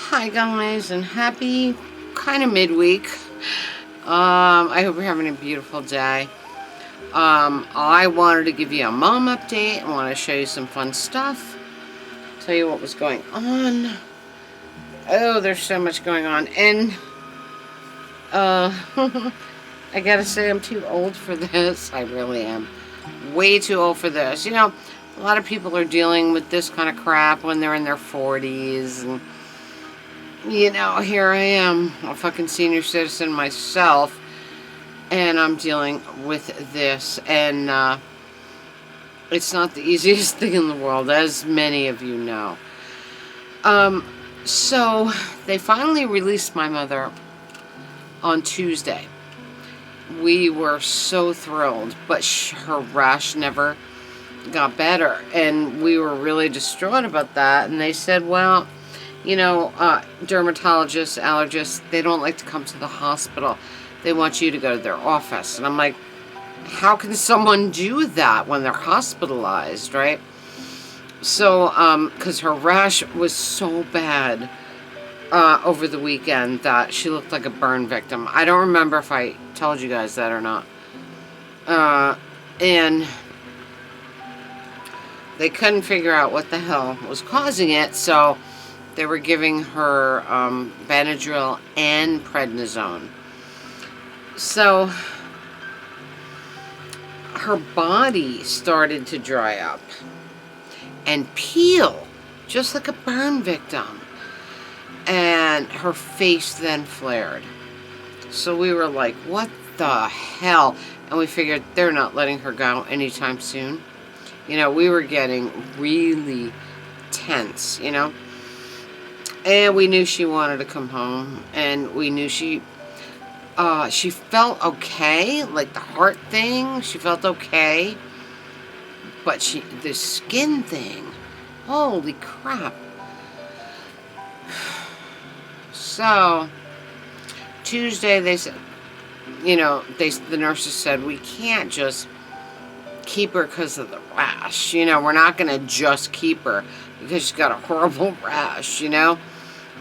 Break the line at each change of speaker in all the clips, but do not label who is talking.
Hi guys, and happy kind of midweek. I hope you're having a beautiful day. I wanted to give you a mom update. I want to show you some fun stuff. Tell you what was going on. Oh, there's so much going on. And, I gotta say I'm too old for this. I really am. Way too old for this. You know, a lot of people are dealing with this kind of crap when they're in their 40s and here I am, a fucking senior citizen myself, and I'm dealing with this, and it's not the easiest thing in the world, as many of you know. So they finally released my mother on Tuesday. We were so thrilled, but her rash never got better, and we were really distraught about that, and they said, well, dermatologists, allergists, they don't like to come to the hospital. They want you to go to their office. And I'm like, how can someone do that when they're hospitalized, right? So, because her rash was so bad over the weekend that she looked like a burn victim. I don't remember if I told you guys that or not. And they couldn't figure out what the hell was causing it, so they were giving her Benadryl and prednisone. So her body started to dry up and peel, just like a burn victim. And her face then flared. So we were like, what the hell? And we figured they're not letting her go anytime soon. We were getting really tense, And we knew she wanted to come home, and we knew she felt okay, like the heart thing, she felt okay, but the skin thing, holy crap. So, Tuesday they said, the nurses said, we can't just keep her because of the rash, we're not going to just keep her because she's got a horrible rash,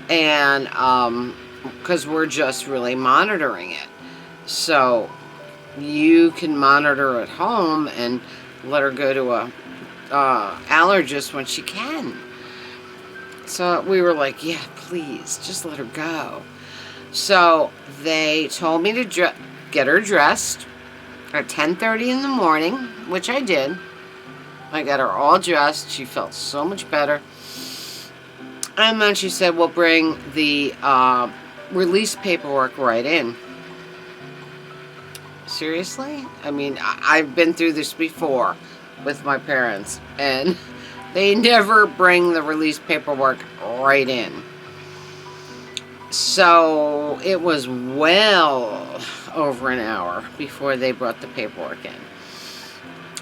and because we're just really monitoring it. So you can monitor at home and let her go to a allergist when she can. So we were like, yeah, please, just let her go. So they told me to get her dressed at 10:30 in the morning, which I did. I got her all dressed. She felt so much better. And then she said, we'll bring the release paperwork right in. Seriously? I mean, I've been through this before with my parents, and they never bring the release paperwork right in. So it was well over an hour before they brought the paperwork in.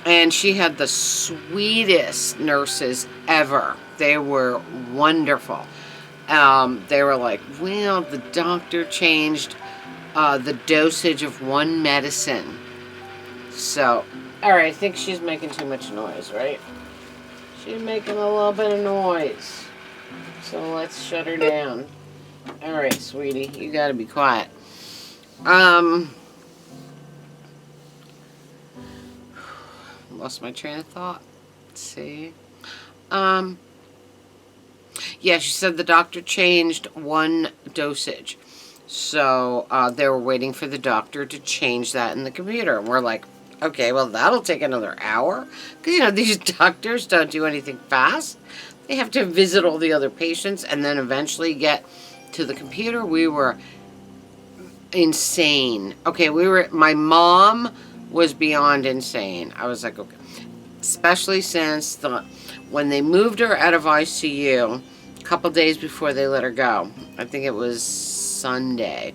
And she had the sweetest nurses ever. They were wonderful. They were like, well, the doctor changed the dosage of one medicine. So, alright, I think she's making too much noise, right? She's making a little bit of noise. So let's shut her down. Alright, sweetie, you gotta be quiet. Lost my train of thought. Let's see. Yeah, she said the doctor changed one dosage. So, they were waiting for the doctor to change that in the computer. And we're like, okay, well, that'll take another hour. Because, these doctors don't do anything fast. They have to visit all the other patients and then eventually get to the computer. We were insane. Okay, my mom was beyond insane. I was like, okay. Especially since when they moved her out of ICU a couple days before they let her go. I think it was Sunday.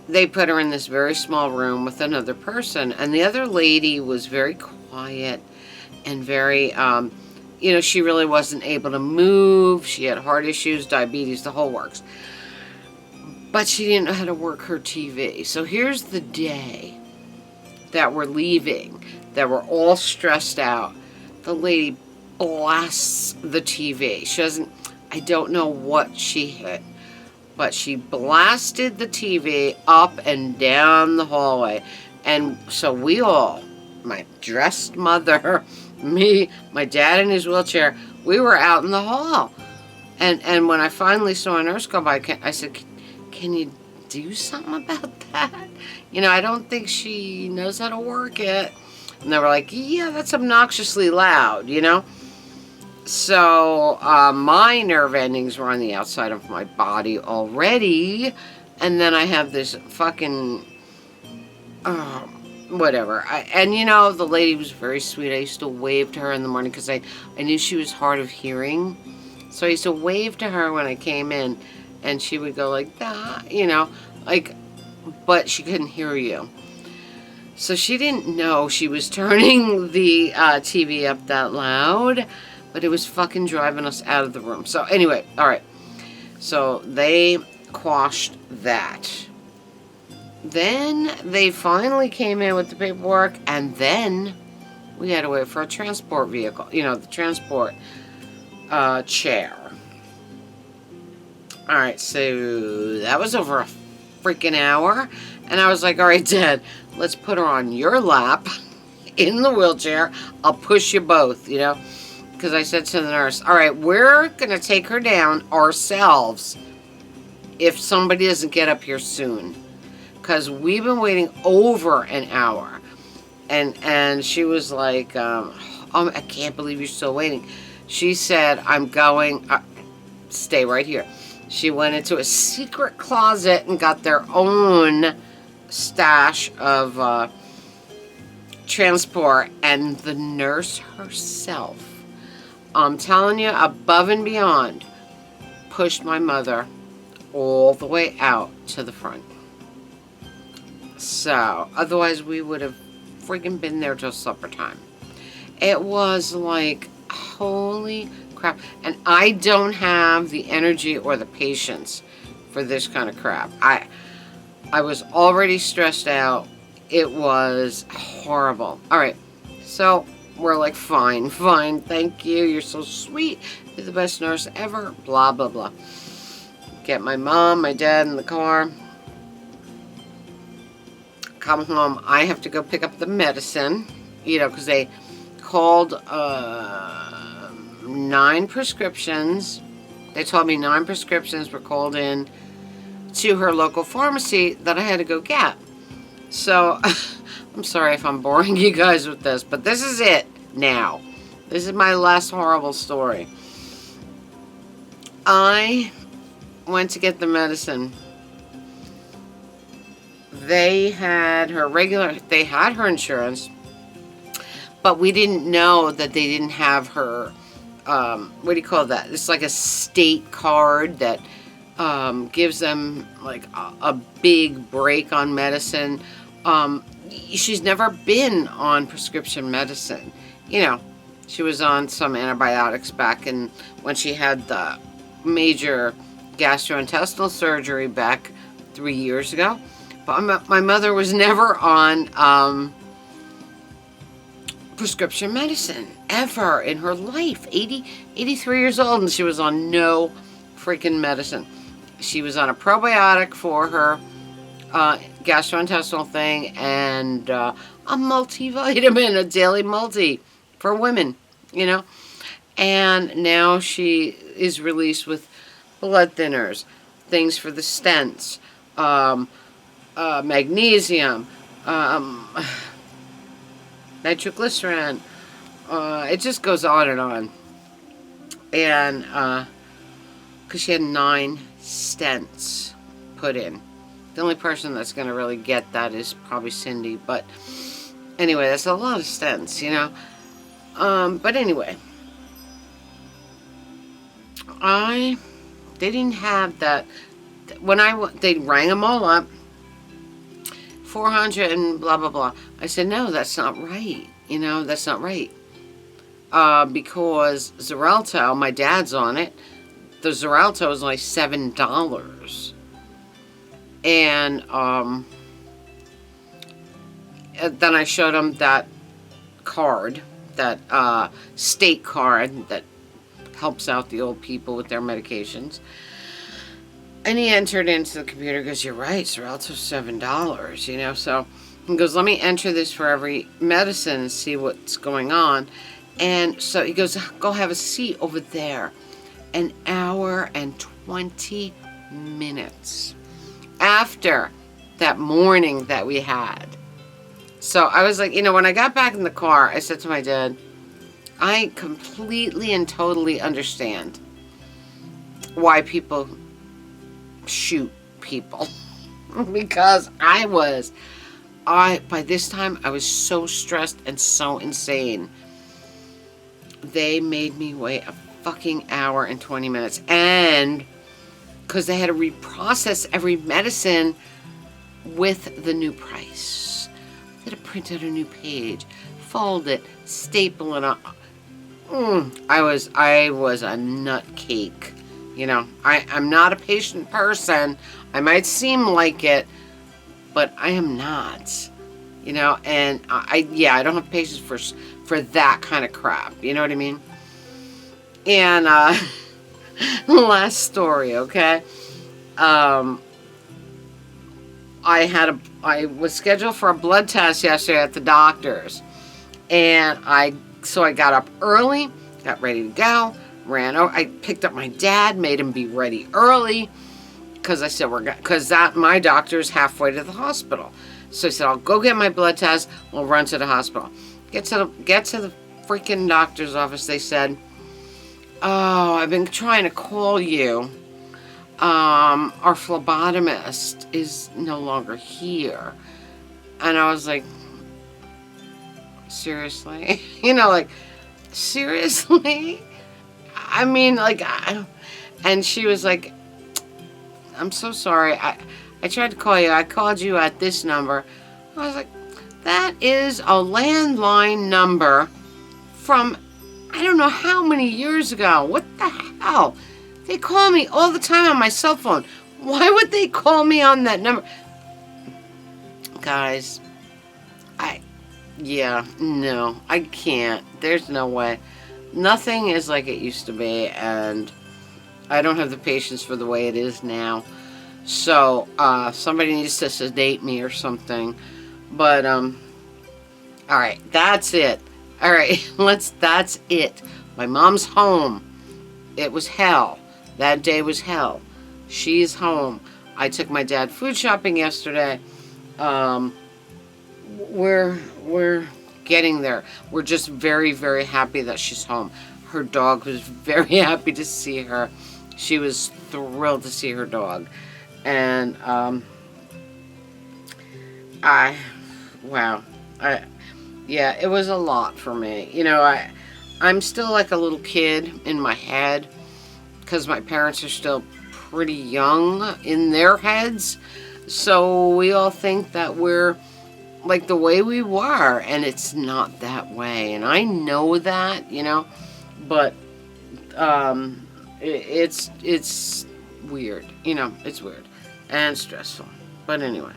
They put her in this very small room with another person, and the other lady was very quiet and very, she really wasn't able to move. She had heart issues, diabetes, the whole works. But she didn't know how to work her TV. So here's the day that we're leaving, that we're all stressed out. The lady blasts the TV. She doesn't, I don't know what she hit, but she blasted the TV up and down the hallway. And so we all, my dressed mother, me, my dad in his wheelchair, we were out in the hall. And when I finally saw a nurse go by, I said, can you do something about that? I don't think she knows how to work it. And they were like, yeah, that's obnoxiously loud, So my nerve endings were on the outside of my body already. And then I have this fucking, whatever. The lady was very sweet. I used to wave to her in the morning because I knew she was hard of hearing. So I used to wave to her when I came in, and she would go like that, but she couldn't hear you. So she didn't know she was turning the TV up that loud, but it was fucking driving us out of the room. So anyway, all right. So they quashed that. Then they finally came in with the paperwork, and then we had to wait for a transport vehicle, the transport chair. All right, so that was over a freaking hour, and I was like, all right, Dad, let's put her on your lap in the wheelchair. I'll push you both, because I said to the nurse, all right, we're going to take her down ourselves if somebody doesn't get up here soon, because we've been waiting over an hour. And she was like, I can't believe you're still waiting. She said, I'm going, stay right here. She went into a secret closet and got their own stash of transport. And the nurse herself, I'm telling you, above and beyond, pushed my mother all the way out to the front. So, otherwise we would have freaking been there till supper time. It was like, holy crap. And I don't have the energy or the patience for this kind of crap. I was already stressed out. It was horrible. All right. So we're like, fine, thank you. You're so sweet. You're the best nurse ever. Blah, blah, blah. Get my mom, my dad in the car. Come home. I have to go pick up the medicine, because they called 9 prescriptions. They told me 9 prescriptions were called in to her local pharmacy that I had to go get. So, I'm sorry if I'm boring you guys with this, but this is it now. This is my last horrible story. I went to get the medicine. They had her insurance, but we didn't know that they didn't have her, what do you call that? It's like a state card that gives them like a big break on medicine. She's never been on prescription medicine. She was on some antibiotics back when she had the major gastrointestinal surgery back 3 years ago. But my mother was never on prescription medicine ever in her life. 83 years old, and she was on no freaking medicine. She was on a probiotic for her gastrointestinal thing, and a multivitamin, a daily multi for women, And now she is released with blood thinners, things for the stents, magnesium, nitroglycerin. It just goes on and on. And because she had 9 stents put in. The only person that's going to really get that is probably Cindy. But anyway, that's a lot of stents, But anyway, they didn't have that. When they rang them all up, 400 and blah, blah, blah. I said, no, that's not right. That's not right. Because Xarelto, my dad's on it. The Xarelto is only $7. And then I showed him that card, that state card that helps out the old people with their medications. And he entered into the computer, goes, you're right, it's relative $7, you know. So he goes, let me enter this for every medicine and see what's going on. And so he goes, go have a seat over there. An hour and 20 minutes after that morning that we had. So I was like, you know, when I got back in the car, I said to my dad, I completely and totally understand why people shoot people. Because by this time, I was so stressed and so insane. They made me wait a fucking hour and 20 minutes. And because they had to reprocess every medicine with the new price. They had to print out a new page, fold it, staple it up. I was a nutcake. You know, I'm not a patient person. I might seem like it, but I am not. You know, and I don't have patience for that kind of crap. You know what I mean? And last story, okay? I was scheduled for a blood test yesterday at the doctor's, and so I got up early, got ready to go, ran over. I picked up my dad, made him be ready early, because I said my doctor's halfway to the hospital. So I said, I'll go get my blood test, we'll run to the hospital. Get to the freaking doctor's office. They said, oh, I've been trying to call you. Our phlebotomist is no longer here. And I was like, seriously? You know, like, seriously? I mean, like, and she was like, I'm so sorry. I tried to call you. I called you at this number. I was like, that is a landline number from I don't know how many years ago. What the hell? They call me all the time on my cell phone. Why would they call me on that number? Guys, no, I can't. There's no way. Nothing is like it used to be, and I don't have the patience for the way it is now. So, somebody needs to sedate me or something. But, alright, that's it. Alright, that's it. My mom's home. It was hell. That day was hell. She's home. I took my dad food shopping yesterday. We're getting there. We're just very, very happy that she's home. Her dog was very happy to see her. She was thrilled to see her dog. And, yeah, it was a lot for me. You know, I'm still like a little kid in my head because my parents are still pretty young in their heads. So we all think that we're like the way we were, and it's not that way. And I know that, you know, but it's weird. You know, it's weird and stressful. But anyway.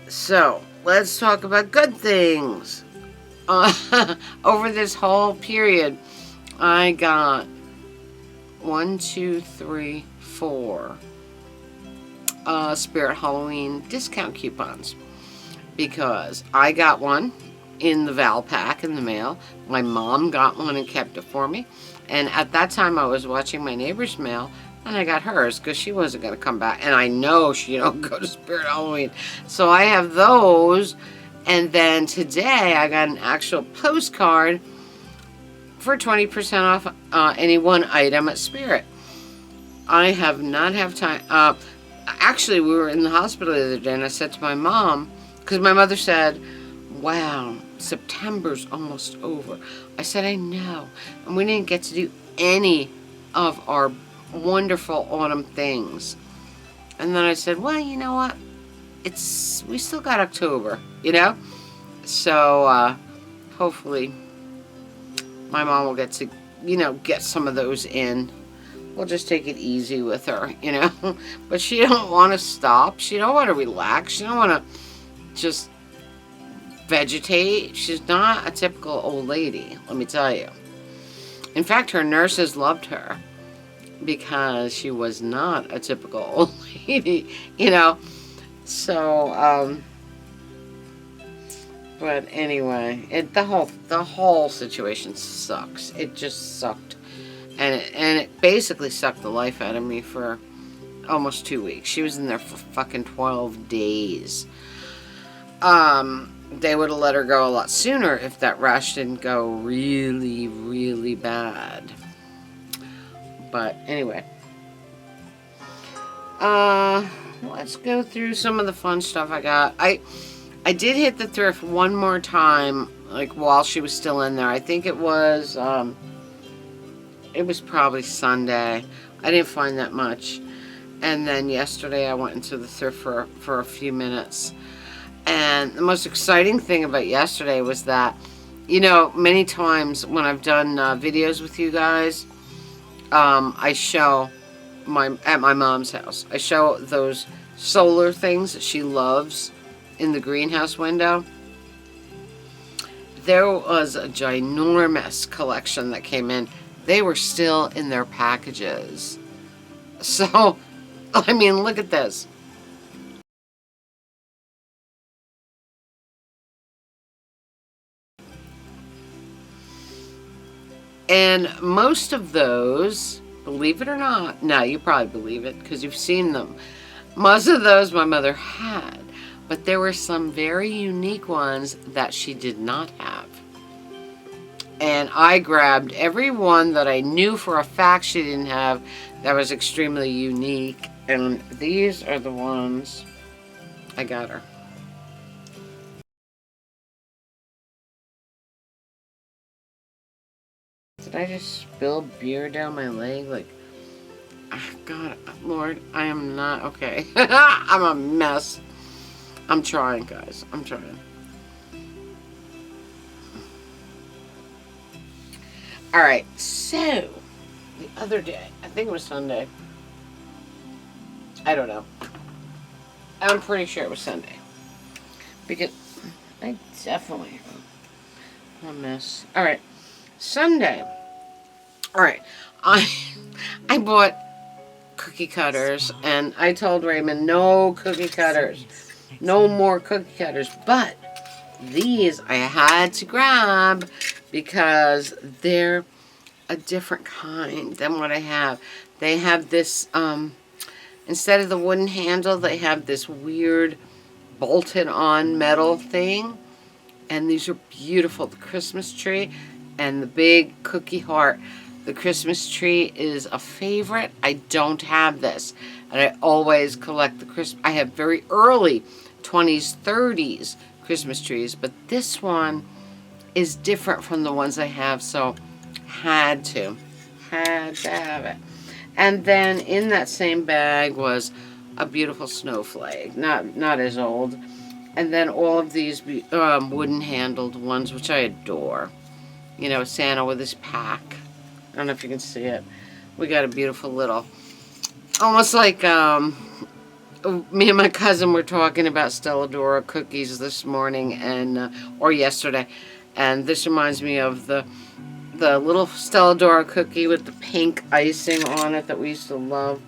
So, let's talk about good things. Over this whole period, I got 4 Spirit Halloween discount coupons. Because I got one in the Val Pack in the mail. My mom got one and kept it for me. And at that time, I was watching my neighbor's mail, and I got hers because she wasn't going to come back. And I know she don't go to Spirit Halloween. So I have those. And then today, I got an actual postcard for 20% off any one item at Spirit. I have not have time. Actually, we were in the hospital the other day, and I said to my mom, because my mother said, wow, September's almost over. I said, I know. And we didn't get to do any of our wonderful autumn things. And then I said, well, you know what? We still got October, you know? So, hopefully, my mom will get to, you know, get some of those in. We'll just take it easy with her, you know? But she don't want to stop. She don't want to relax. She don't want to just vegetate. She's not a typical old lady, let me tell you. In fact, her nurses loved her because she was not a typical old lady, you know. So, but anyway, the whole situation sucks. It just sucked, and it basically sucked the life out of me for almost 2 weeks. She was in there for fucking 12 days. They would have let her go a lot sooner if that rash didn't go really, really bad. But anyway, let's go through some of the fun stuff I got. I did hit the thrift one more time, like while she was still in there. I think it was probably Sunday. I didn't find that much. And then yesterday I went into the thrift for a few minutes. And the most exciting thing about yesterday was that, you know, many times when I've done videos with you guys, I show at my mom's house, I show those solar things that she loves in the greenhouse window. There was a ginormous collection that came in. They were still in their packages. So, I mean, look at this. And most of those, believe it or not, no, you probably believe it because you've seen them. Most of those my mother had, but there were some very unique ones that she did not have. And I grabbed every one that I knew for a fact she didn't have that was extremely unique. And these are the ones I got her. Did I just spill beer down my leg? Like, God, Lord, I am not okay. I'm a mess. I'm trying, guys. I'm trying. Alright, so, the other day, I think it was Sunday. I don't know. I'm pretty sure it was Sunday. Because I definitely am a mess. Alright, Sunday. Alright, I bought cookie cutters, and I told Raymond, no cookie cutters. No more cookie cutters. But these I had to grab because they're a different kind than what I have. They have this, instead of the wooden handle, they have this weird bolted on metal thing. And these are beautiful. The Christmas tree and the big cookie heart. The Christmas tree is a favorite. I don't have this. And I always collect the Christmas. I have very early 20s, 30s Christmas trees. But this one is different from the ones I have. So had to have it. And then in that same bag was a beautiful snowflake. Not as old. And then all of these wooden handled ones, which I adore. You know, Santa with his pack. I don't know if you can see it. We got a beautiful little, almost like, me and my cousin were talking about Stelladora cookies this morning and or yesterday. And this reminds me of the little Stelladora cookie with the pink icing on it that we used to love.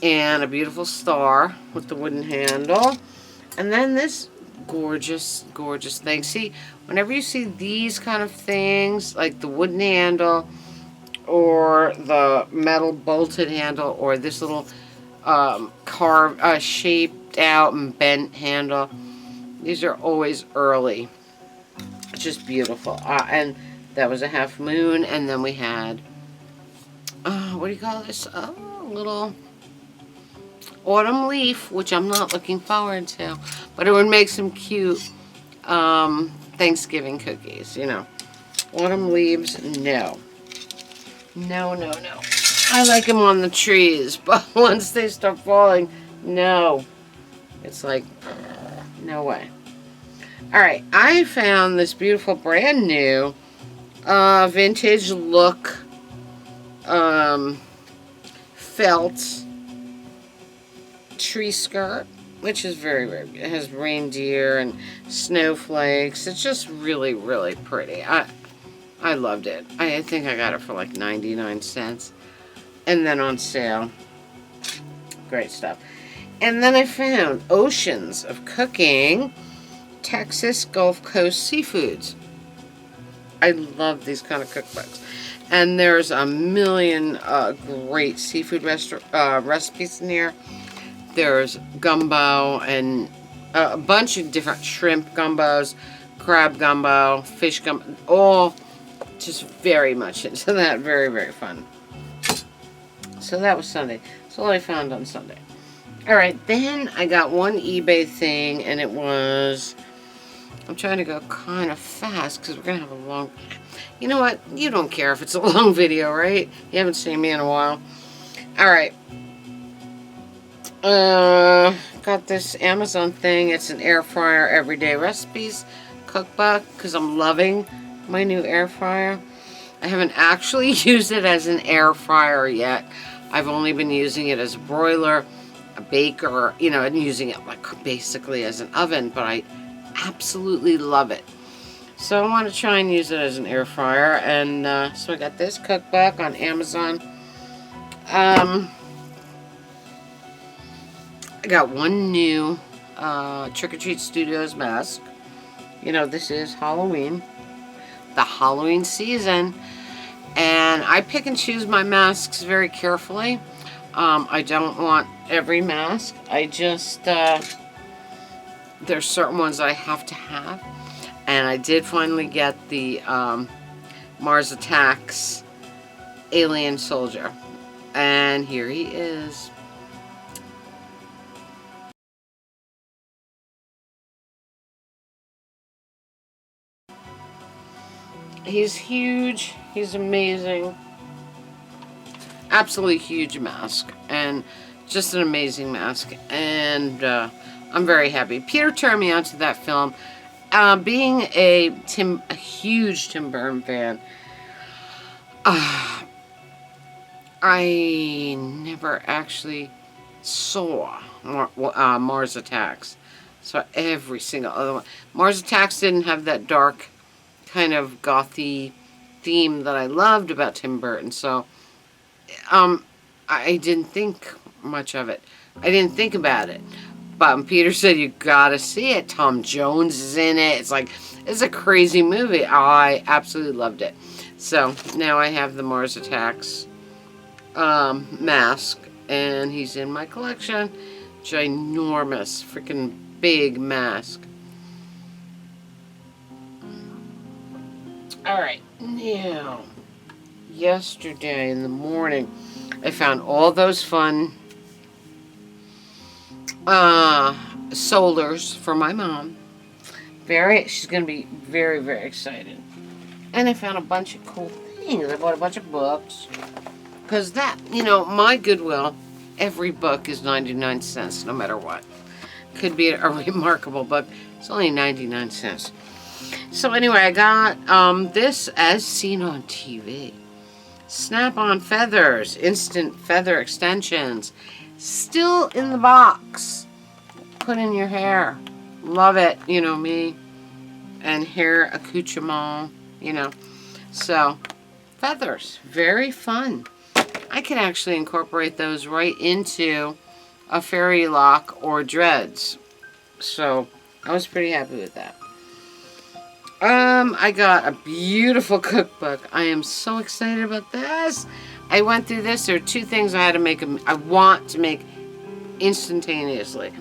And a beautiful star with the wooden handle. And then this gorgeous, gorgeous thing. See, whenever you see these kind of things, like the wooden handle or the metal bolted handle or this little carved, shaped out and bent handle, these are always early. It's just beautiful. And that was a half moon. And then we had, what do you call this? A little autumn leaf, which I'm not looking forward to, but it would make some cute Thanksgiving cookies, you know. Autumn leaves, no. No. I like them on the trees, but once they start falling, no. It's like, no way. Alright, I found this beautiful brand new vintage look felt tree skirt, which is very, very good. It has reindeer and snowflakes. It's just really, really pretty. I loved it. I think I got it for like 99 cents. And then on sale. Great stuff. And then I found Oceans of Cooking, Texas Gulf Coast Seafoods. I love these kind of cookbooks. And there's a million great seafood recipes in here. There's gumbo and a bunch of different shrimp gumbos, crab gumbo, fish gumbo, all just very much into that. Very, very fun. So that was Sunday. That's all I found on Sunday. Alright, then I got one eBay thing, and it was... I'm trying to go kind of fast because we're going to have a long... You know what? You don't care if it's a long video, right? You haven't seen me in a while. Alright. Got this Amazon thing. It's an air fryer everyday recipes cookbook because I'm loving my new air fryer. I haven't actually used it as an air fryer yet. I've only been using it as a broiler, a baker, you know, and using it like basically as an oven, but I absolutely love it. So I want to try and use it as an air fryer, and so I got this cookbook on Amazon. I got one new Trick or Treat Studios mask. You know, this is Halloween, the Halloween season, and I pick and choose my masks very carefully. I don't want every mask. I just, there's certain ones I have to have. And I did finally get the Mars Attacks Alien Soldier. And here he is. He's huge. He's amazing. Absolutely huge mask. And just an amazing mask. And I'm very happy. Peter turned me on to that film. Being a huge Tim Burton fan, I never actually saw Mars Attacks. So every single other one. Mars Attacks didn't have that dark kind of gothy theme that I loved about Tim Burton. So I didn't think much of it. I didn't think about it. But Peter said, you gotta see it. Tom Jones is in it. It's like, it's a crazy movie. I absolutely loved it. So, now I have the Mars Attacks mask. And he's in my collection. Ginormous, freaking big mask. Alright, now, yesterday in the morning, I found all those fun solars for my mom. She's going to be very, very excited. And I found a bunch of cool things. I bought a bunch of books. Because that, you know, my Goodwill, every book is 99 cents, no matter what. Could be a remarkable book. It's only 99 cents. So anyway, I got this As Seen on TV. Snap-on feathers, instant feather extensions. Still in the box. Put in your hair. Love it, you know me. And hair accoutrement, you know. So, feathers. Very fun. I can actually incorporate those right into a fairy lock or dreads. So, I was pretty happy with that. I got a beautiful cookbook. I am so excited about this. I went through this. There are two things I had to make. I want to make instantaneously.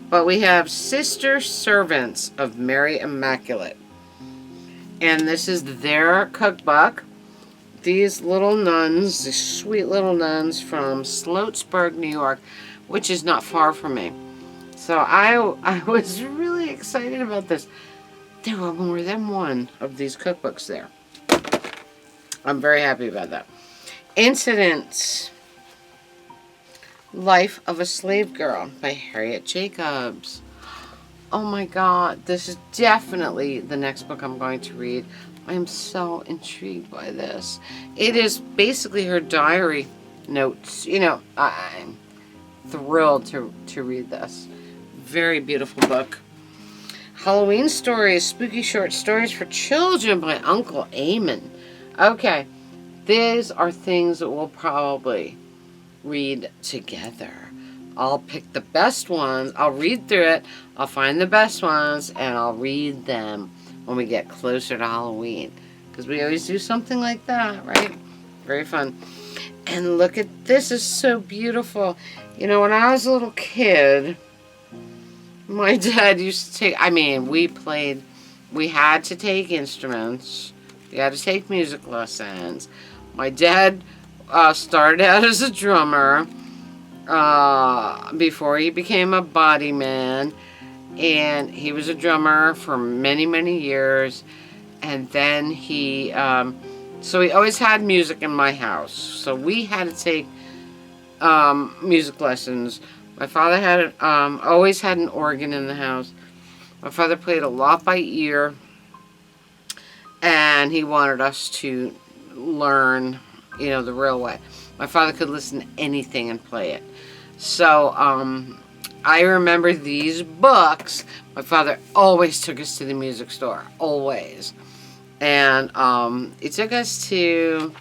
But we have Sister Servants of Mary Immaculate. And this is their cookbook. These little nuns, these sweet little nuns from Sloatsburg, New York, which is not far from me. So I was really excited about this. There were more than one of these cookbooks there. I'm very happy about that. Incidents. Life of a Slave Girl by Harriet Jacobs. Oh my God, this is definitely the next book I'm going to read. I am so intrigued by this. It is basically her diary notes. You know, I'm thrilled to read this. Very beautiful book. Halloween Stories, Spooky Short Stories for Children by Uncle Eamon. Okay, these are things that we'll probably read together. I'll pick the best ones. I'll read through it. I'll find the best ones and I'll read them when we get closer to Halloween. Because we always do something like that, right? Very fun. And look at this. It's so beautiful. You know, when I was a little kid, my dad used to take, we had to take instruments. We had to take music lessons. My dad started out as a drummer before he became a body man, and he was a drummer for many, many years. And then so he always had music in my house. So we had to take music lessons. My father had always had an organ in the house. My father played a lot by ear, and he wanted us to learn, the real way. My father could listen to anything and play it. So I remember these books. My father always took us to the music store, always. And he took us to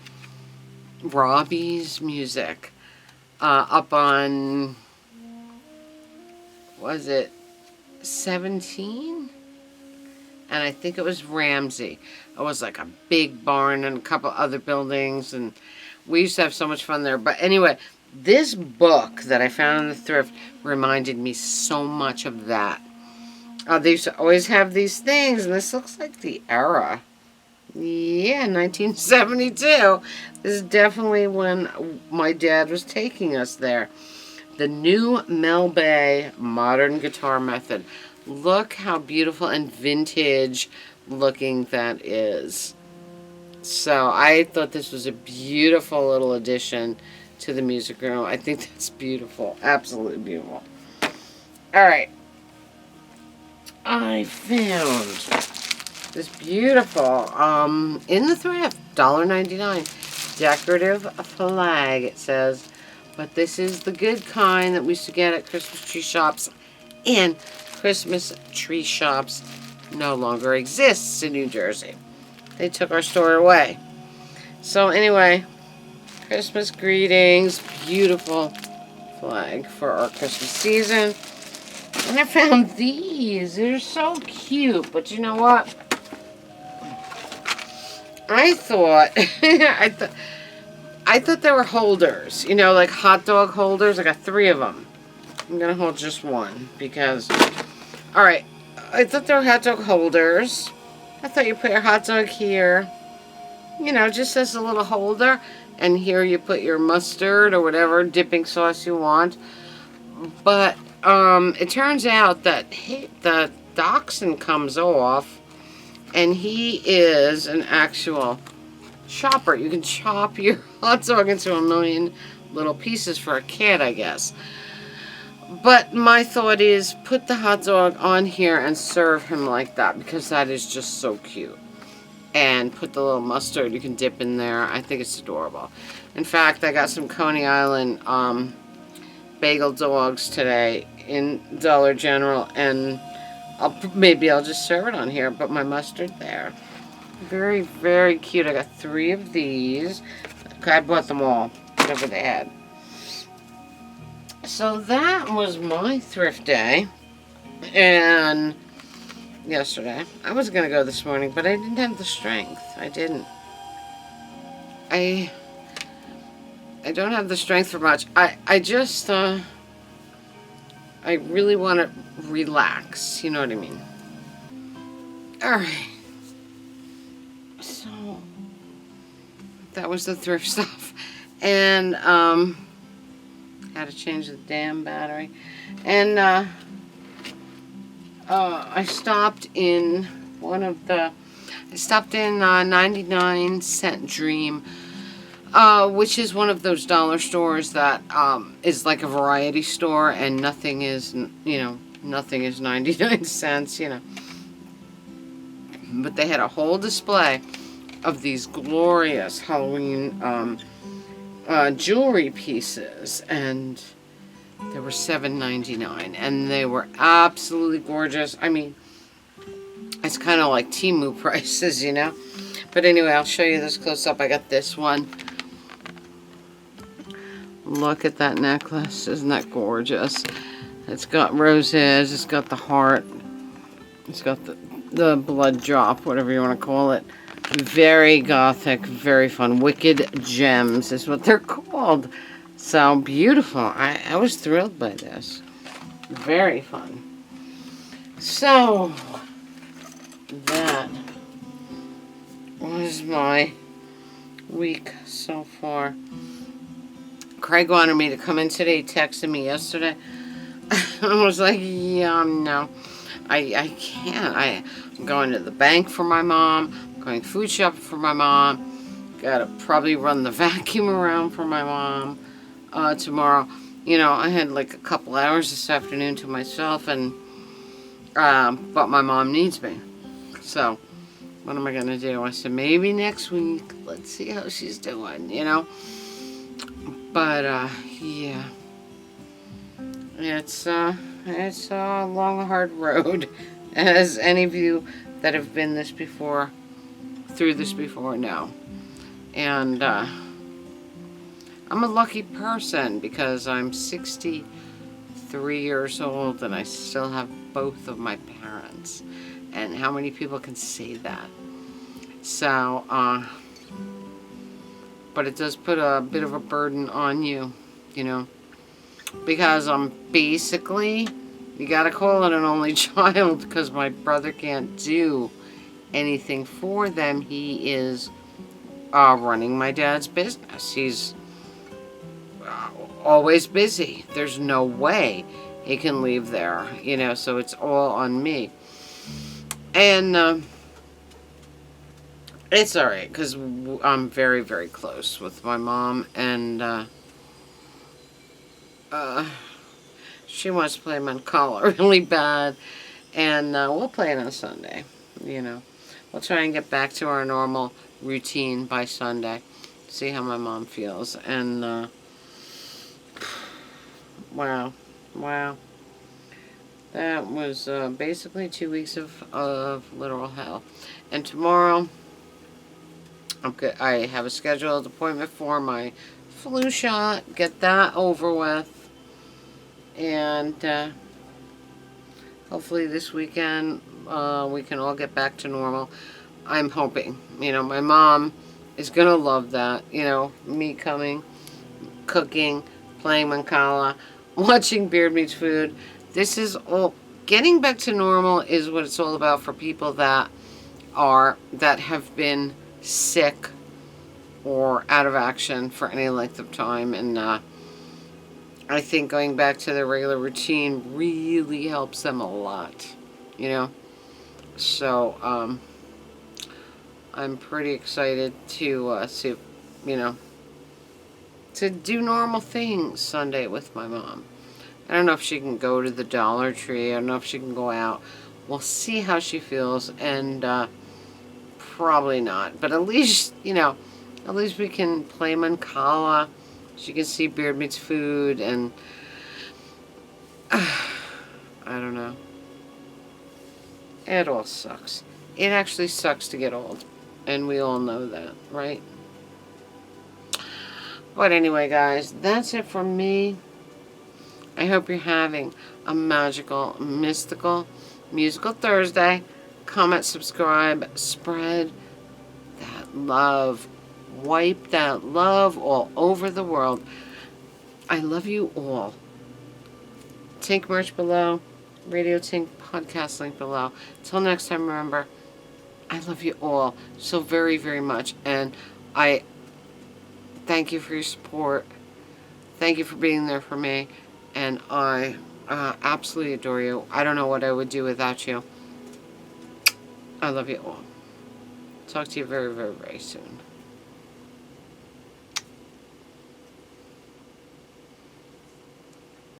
Robbie's Music up on, was it 17? And I think it was Ramsey. It was like a big barn and a couple other buildings, and we used to have so much fun there. But anyway, this book that I found in the thrift reminded me so much of that. They used to always have these things, and this looks like the era. Yeah, 1972. This is definitely when my dad was taking us there. The new Mel Bay Modern Guitar Method. Look how beautiful and vintage looking that is. So I thought this was a beautiful little addition to the music room. I think that's beautiful. Absolutely beautiful. Alright. I found this beautiful, in the thrift, $1.99, decorative flag, it says. But this is the good kind that we used to get at Christmas tree shops, and Christmas tree shops no longer exists in New Jersey. They took our store away. So anyway, Christmas greetings, beautiful flag for our Christmas season. And I found these. They're so cute, but you know what? I thought I thought they were holders, like hot dog holders. I got 3 of them. I'm gonna hold just one because, all right, I thought they were hot dog holders. I thought you put your hot dog here, just as a little holder, and here you put your mustard or whatever dipping sauce you want. But it turns out that the dachshund comes off, and he is an actual chopper. You can chop your hot dog into a million little pieces for a kid, I guess. But my thought is put the hot dog on here and serve him like that, because that is just so cute. And put the little mustard you can dip in there. I think it's adorable. In fact, I got some Coney Island bagel dogs today in Dollar General, and maybe I'll just serve it on here, put my mustard there. Very, very cute. I got 3 of these. I bought them all, whatever they had. So that was my thrift day. And yesterday, I was going to go this morning, but I didn't have the strength. I didn't. I don't have the strength for much. I just, I really want to relax. You know what I mean? Alright. So, that was the thrift stuff. And, had to change the damn battery. And, I stopped in 99 Cent Dream, which is one of those dollar stores that is like a variety store, and nothing is 99 cents, But they had a whole display of these glorious Halloween jewelry pieces, and they were $7.99, and they were absolutely gorgeous. I mean, it's kind of like Temu prices, But anyway, I'll show you this close up. I got this one. Look at that necklace. Isn't that gorgeous? It's got roses. It's got the heart. It's got the blood drop, whatever you want to call it. Very gothic, very fun. Wicked Gems is what they're called. So beautiful. I was thrilled by this. Very fun. So, that was my week so far. Craig wanted me to come in today. He texted me yesterday. I was like, yeah, no. I can't. I'm going to the bank for my mom. I'm going food shopping for my mom. Gotta probably run the vacuum around for my mom tomorrow. You know, I had like a couple hours this afternoon to myself, and but my mom needs me. So, what am I going to do? I said, maybe next week. Let's see how she's doing, you know. But, yeah. It's a long, hard road, as any of you that have been through this before know. And, I'm a lucky person because I'm 63 years old and I still have both of my parents. And how many people can say that? So, but it does put a bit of a burden on you, you know, because I'm basically, you gotta call it an only child, because my brother can't do anything for them. He is running my dad's business. He's always busy. There's no way he can leave there, you know, so it's all on me. And it's alright, because I'm very, very close with my mom, and she wants to play Mancala really bad, and we'll play it on Sunday, you know. We'll try and get back to our normal routine by Sunday, see how my mom feels, and wow, that was basically 2 weeks of literal hell. And tomorrow, I have a scheduled appointment for my flu shot, get that over with, and hopefully this weekend we can all get back to normal. I'm hoping, you know, my mom is going to love that, you know, me coming, cooking, playing Mancala, watching Beard Meets Food. This is all, getting back to normal is what it's all about for people that have been sick or out of action for any length of time. And I think going back to their regular routine really helps them a lot, you know. So I'm pretty excited to see, you know, to do normal things Sunday with my mom. I don't know if she can go to the Dollar Tree. I don't know if she can go out. We'll see how she feels, and probably not. But at least, you know, at least we can play Mancala. She can see Beard Meets Food, and I don't know. It all sucks. It actually sucks to get old, and we all know that, right? But anyway, guys, that's it from me. I hope you're having a magical, mystical, musical Thursday. Comment, subscribe, spread that love. Wipe that love all over the world. I love you all. Tink merch below. Radio Tink podcast link below. Till next time, remember, I love you all so very, very much. And I thank you for your support. Thank you for being there for me. And I absolutely adore you. I don't know what I would do without you. I love you all. Talk to you very, very, very soon.